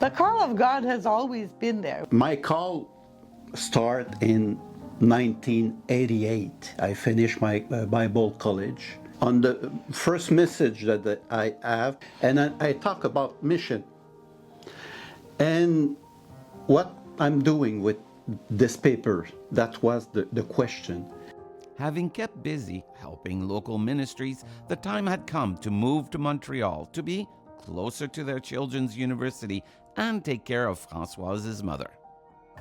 The call of God has always been there. My call started in 1988. I finished my Bible college. On the first message that I have, and I talk about mission and what I'm doing with this paper. That was the question. Having kept busy helping local ministries, the time had come to move to Montreal to be closer to their children's university and take care of Françoise's mother.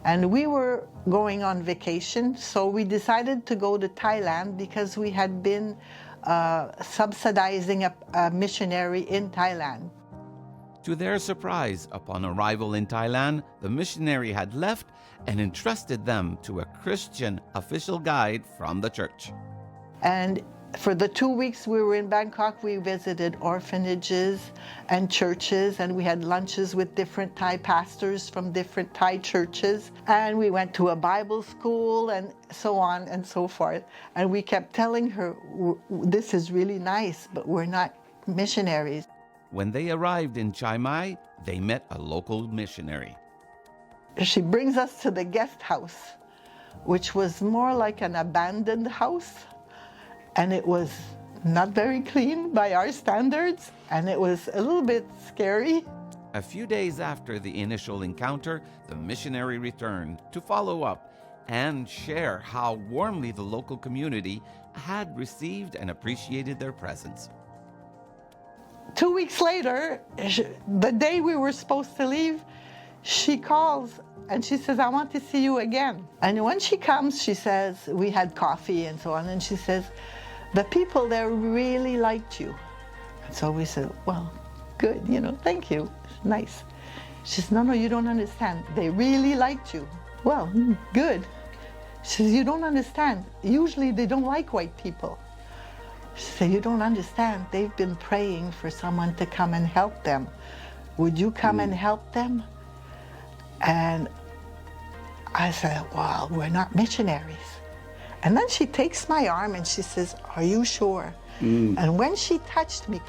And we were going on vacation, so we decided to go to Thailand because we had been subsidizing a missionary in Thailand. To their surprise, upon arrival in Thailand, the missionary had left and entrusted them to a Christian official guide from the church. And for the 2 weeks we were in Bangkok, we visited orphanages and churches, and we had lunches with different Thai pastors from different Thai churches. And we went to a Bible school and so on and so forth. And we kept telling her, this is really nice, but we're not missionaries. When they arrived in Chiang Mai, they met a local missionary. She brings us to the guest house, which was more like an abandoned house. And it was not very clean by our standards, and it was a little bit scary. A few days after the initial encounter, the missionary returned to follow up and share how warmly the local community had received and appreciated their presence. 2 weeks later, the day we were supposed to leave, she calls and she says, I want to see you again. And when she comes, she says, we had coffee and so on, and she says, the people there really liked you. And so we said, well, good, thank you, nice. She says, no, you don't understand. They really liked you. Well, good. She says, you don't understand. Usually they don't like white people. She said, you don't understand. They've been praying for someone to come and help them. Would you come and help them? And I said, well, we're not missionaries. And then she takes my arm and she says, are you sure? And when she touched me,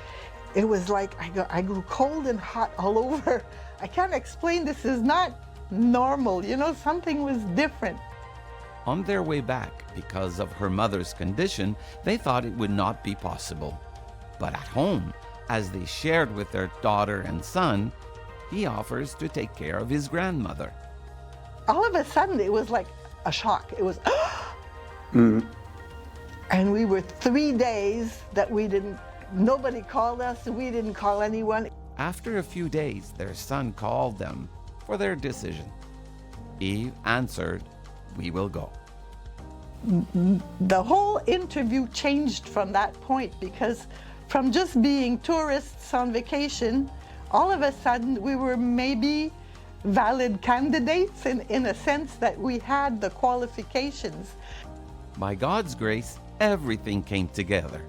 it was like I grew cold and hot all over. I can't explain, this is not normal. Something was different. On their way back, because of her mother's condition, they thought it would not be possible. But at home, as they shared with their daughter and son, he offers to take care of his grandmother. All of a sudden, it was like a shock. It was, And we were 3 days that nobody called us, we didn't call anyone. After a few days, their son called them for their decision. Yves answered, we will go. The whole interview changed from that point, because from just being tourists on vacation, all of a sudden we were maybe valid candidates in a sense that we had the qualifications. By God's grace, everything came together.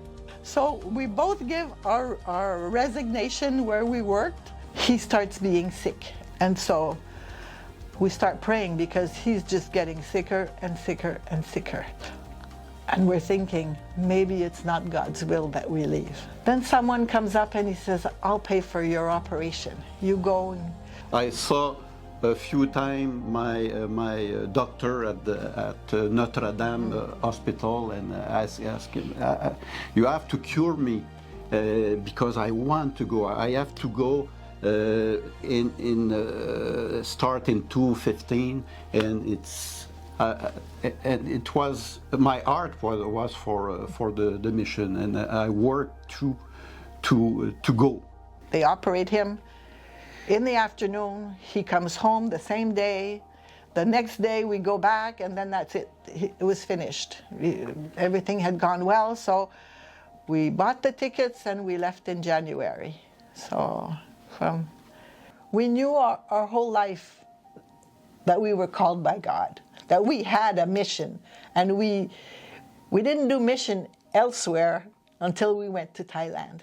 So we both give our resignation where we worked. He starts being sick, and so we start praying because he's just getting sicker and sicker and sicker. And we're thinking, maybe it's not God's will that we leave. Then someone comes up and he says, I'll pay for your operation. You go. I saw a few times my doctor at Notre Dame Hospital, and I asked him, you have to cure me because I want to go. I have to go start in 2015, and and it was my heart was for the mission, and I worked to go. They operate him. In the afternoon, he comes home the same day. The next day we go back, and then that's it. It was finished. Everything had gone well, so we bought the tickets and we left in January. So we knew our whole life that we were called by God, that we had a mission, and we didn't do mission elsewhere until we went to Thailand.